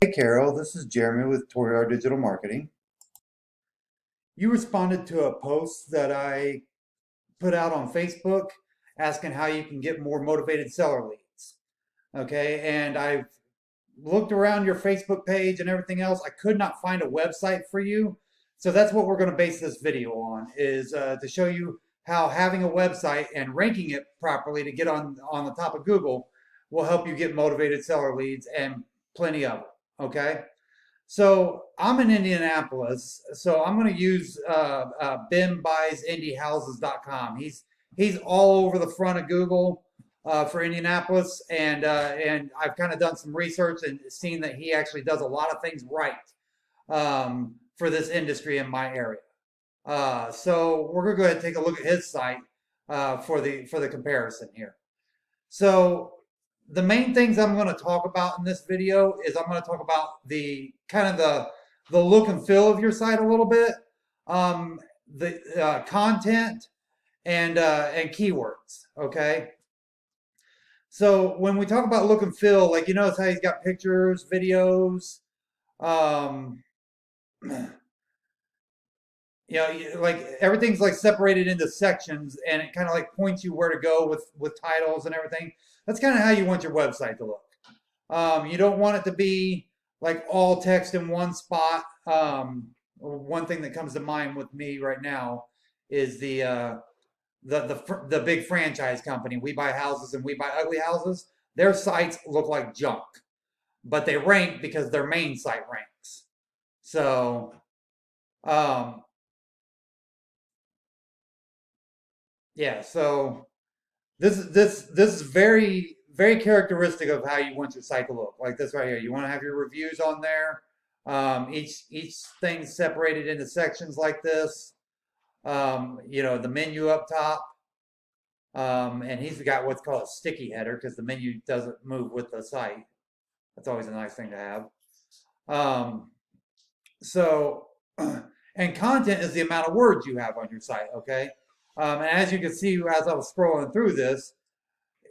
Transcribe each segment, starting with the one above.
Hey Carol, this is Jeremy with Toriar Digital Marketing. You responded to a post that I put out on Facebook asking how you can get more motivated seller leads. Okay, and I've looked around your Facebook page and everything else. I could not find a website for you. So that's what we're going to base this video on is to show you how having a website and ranking it properly to get on the top of Google will help you get motivated seller leads and plenty of them. Okay. So I'm in Indianapolis, so I'm going to use BenBuysIndieHouses.com. He's all over the front of Google for Indianapolis, and I've kind of done some research and seen that he actually does a lot of things right for this industry in my area. So we're going to go ahead and take a look at his site for the comparison here. So the main things I'm going to talk about in this video is I'm going to talk about the kind of the look and feel of your site a little bit, the content and keywords. Okay. So when we talk about look and feel, like you notice how he's got pictures, videos, um, like everything's like separated into sections, and it kind of like points you where to go with titles and everything. That's kind of how you want your website to look. You don't want it to be like all text in one spot. One thing that comes to mind with me right now is the big franchise company, We Buy Houses and We Buy Ugly Houses. Their sites look like junk, but they rank because their main site ranks. So um, yeah, so this is very characteristic of how you want your site to look. Like this right here, you want to have your reviews on there. Each thing separated into sections like this. The menu up top, and he's got what's called a sticky header because the menu doesn't move with the site. That's always a nice thing to have. Um, so, and content is the amount of words you have on your site. Okay. And as you can see, as I was scrolling through this,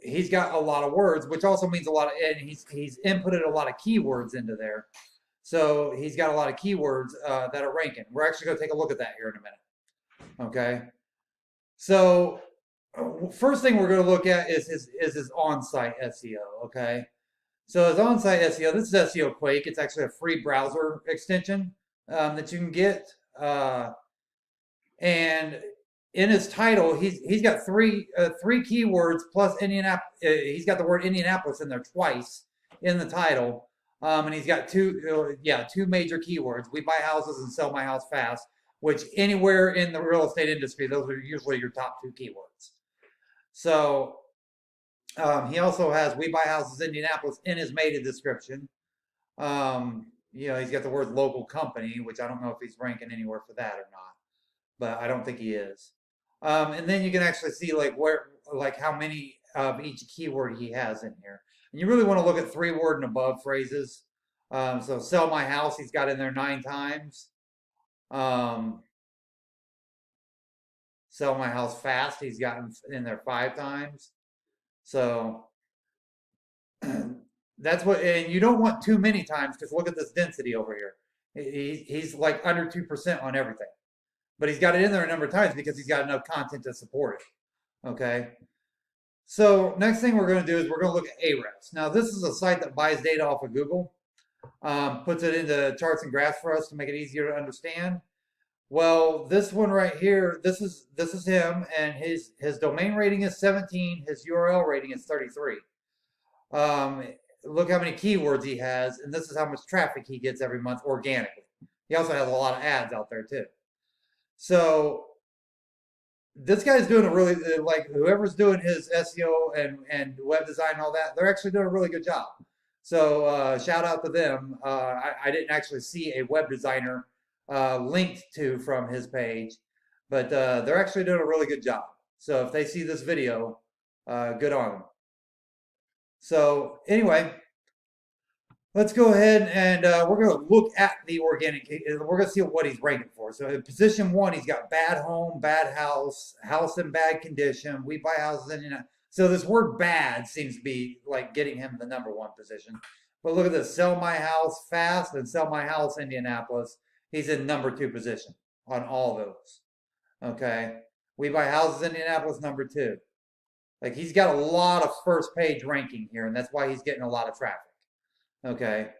he's got a lot of words, which also means a lot of, and he's inputted a lot of keywords into there. So he's got a lot of keywords that are ranking. We're actually going to take a look at that here in a minute. Okay. So first thing we're going to look at is his on-site SEO. Okay. So his on-site SEO, this is SEO Quake. It's actually a free browser extension that you can get. And in his title, he's got three keywords plus Indianapolis. He's got the word Indianapolis in there twice in the title, and he's got two major keywords: we buy houses and sell my house fast. Which anywhere in the real estate industry, those are usually your top two keywords. So he also has we buy houses Indianapolis in his meta description. He's got the word local company, which I don't know if he's ranking anywhere for that or not, but I don't think he is. And then you can actually see like how many of each keyword he has in here. And you really want to look at 3-word and above phrases. So sell my house, he's got in there 9 times. Um, sell my house fast, he's got in there 5 times. So that's what, and you don't want too many times because look at this density over here. He's like under 2% on everything, but he's got it in there a number of times because he's got enough content to support it. Okay. So next thing we're going to do is we're going to look at Ahrefs. Now this is a site that buys data off of Google, puts it into charts and graphs for us to make it easier to understand. Well, this one right here, this is him, and his domain rating is 17, his URL rating is 33. Look how many keywords he has, and this is how much traffic he gets every month organically. He also has a lot of ads out there too. So this guy's doing a really, like whoever's doing his SEO and web design and all that, they're actually doing a really good job. So shout out to them. I didn't actually see a web designer linked to from his page, but they're actually doing a really good job. So if they see this video, good on them. So anyway, let's go ahead and we're going to look at the organic. We're going to see what he's ranking for. So in position 1, he's got bad home, bad house, house in bad condition. We buy houses in. So this word bad seems to be like getting him the number 1 position. But look at this, Sell My House Fast and Sell My House Indianapolis. He's in #2 position on all those. Okay. We Buy Houses Indianapolis #2. Like he's got a lot of first page ranking here, and that's why he's getting a lot of traffic. Okay.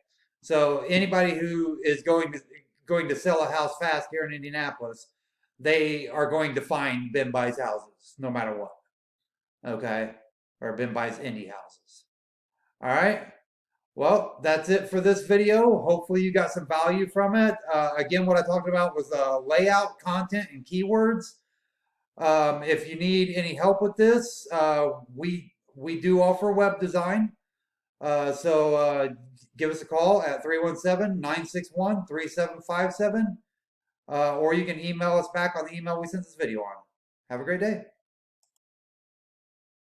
So anybody who is going to sell a house fast here in Indianapolis, they are going to find Ben Buys houses no matter what. Okay. Or Ben Buys indie houses. All right. Well, that's it for this video. Hopefully you got some value from it. Again, what I talked about was layout, content, and keywords. If you need any help with this, we do offer web design. So give us a call at 317-961-3757, or you can email us back on the email we sent this video on. Have a great day.